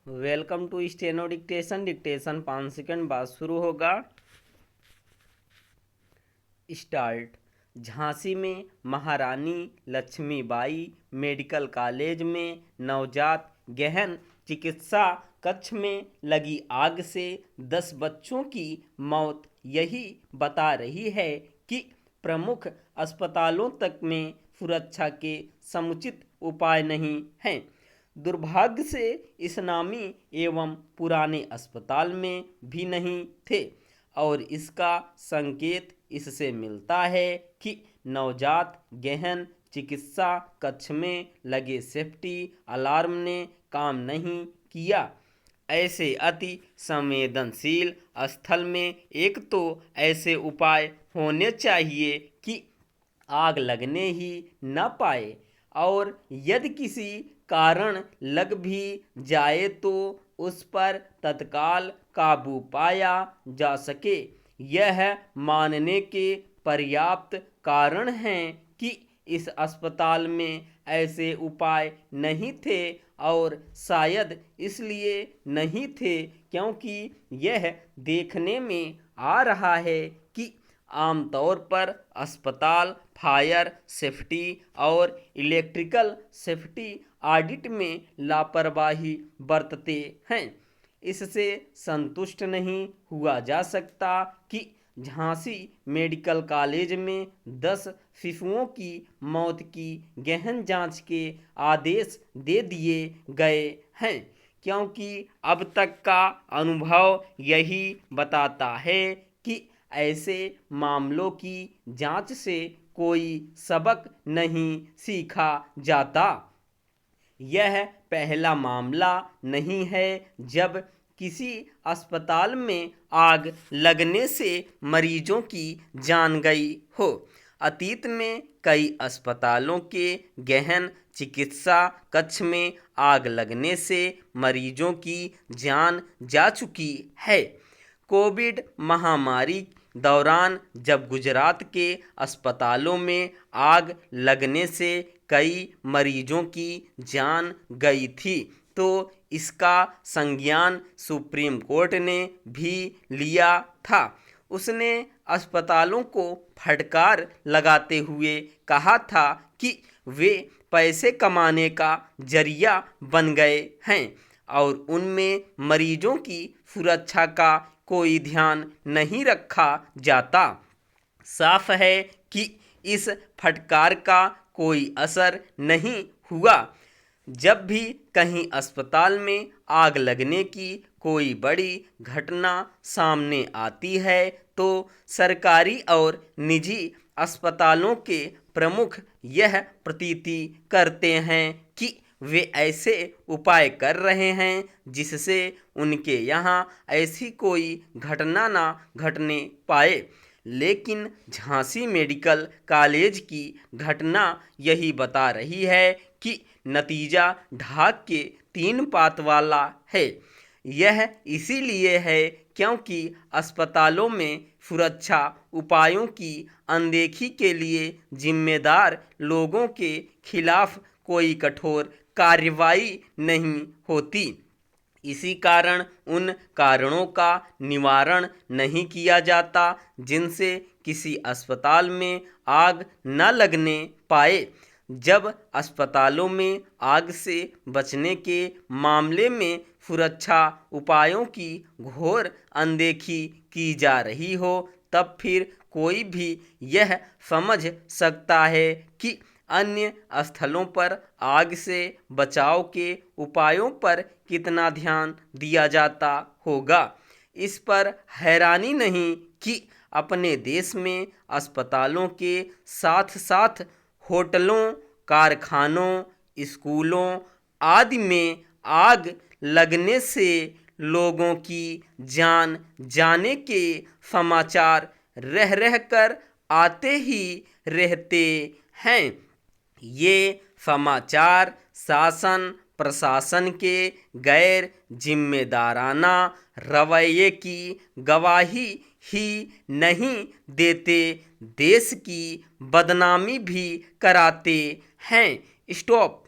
Welcome to steno dictation. Dictation 5 second बाद शुरू होगा। स्टार्ट। झांसी में महारानी लक्ष्मीबाई मेडिकल कॉलेज में नवजात गहन चिकित्सा कक्ष में लगी आग से 10 बच्चों की मौत यही बता रही है कि प्रमुख अस्पतालों तक में सुरक्षा के समुचित उपाय नहीं हैं। दुर्भाग्य से इस नामी एवं पुराने अस्पताल में भी नहीं थे और इसका संकेत इससे मिलता है कि नवजात गहन चिकित्सा कक्ष में लगे सेफ्टी अलार्म ने काम नहीं किया। ऐसे अति संवेदनशील स्थल में एक तो ऐसे उपाय होने चाहिए कि आग लगने ही न पाए और यदि किसी कारण लग भी जाए तो उस पर तत्काल काबू पाया जा सके। यह मानने के पर्याप्त कारण हैं कि इस अस्पताल में ऐसे उपाय नहीं थे और शायद इसलिए नहीं थे क्योंकि यह देखने में आ रहा है कि आमतौर पर अस्पताल फायर सेफ्टी और इलेक्ट्रिकल सेफ्टी ऑडिट में लापरवाही बरतते हैं। इससे संतुष्ट नहीं हुआ जा सकता कि झांसी मेडिकल कॉलेज में 10 शिशुओं की मौत की गहन जांच के आदेश दे दिए गए हैं, क्योंकि अब तक का अनुभव यही बताता है कि ऐसे मामलों की जांच से कोई सबक नहीं सीखा जाता। यह पहला मामला नहीं है जब किसी अस्पताल में आग लगने से मरीजों की जान गई हो। अतीत में कई अस्पतालों के गहन चिकित्सा कक्ष में आग लगने से मरीजों की जान जा चुकी है। कोविड महामारी दौरान जब गुजरात के अस्पतालों में आग लगने से कई मरीजों की जान गई थी तो इसका संज्ञान सुप्रीम कोर्ट ने भी लिया था। उसने अस्पतालों को फटकार लगाते हुए कहा था कि वे पैसे कमाने का जरिया बन गए हैं और उनमें मरीजों की सुरक्षा का कोई ध्यान नहीं रखा जाता। साफ है कि इस फटकार का कोई असर नहीं हुआ। जब भी कहीं अस्पताल में आग लगने की कोई बड़ी घटना सामने आती है तो सरकारी और निजी अस्पतालों के प्रमुख यह प्रतीति करते हैं कि वे ऐसे उपाय कर रहे हैं जिससे उनके यहाँ ऐसी कोई घटना ना घटने पाए। लेकिन झांसी मेडिकल कॉलेज की घटना यही बता रही है कि नतीजा ढाक के 3 पात वाला है। यह इसीलिए है क्योंकि अस्पतालों में सुरक्षा उपायों की अनदेखी के लिए जिम्मेदार लोगों के खिलाफ कोई कठोर कार्रवाई नहीं होती। इसी कारण उन कारणों का निवारण नहीं किया जाता जिनसे किसी अस्पताल में आग न लगने पाए। जब अस्पतालों में आग से बचने के मामले में सुरक्षा उपायों की घोर अनदेखी की जा रही हो तब फिर कोई भी यह समझ सकता है कि अन्य स्थलों पर आग से बचाव के उपायों पर कितना ध्यान दिया जाता होगा। इस पर हैरानी नहीं कि अपने देश में अस्पतालों के साथ साथ होटलों, कारखानों, स्कूलों आदि में आग लगने से लोगों की जान जाने के समाचार रह रह कर आते ही रहते हैं। ये समाचार शासन प्रशासन के गैर जिम्मेदाराना रवैये की गवाही ही नहीं देते, देश की बदनामी भी कराते हैं। स्टॉप।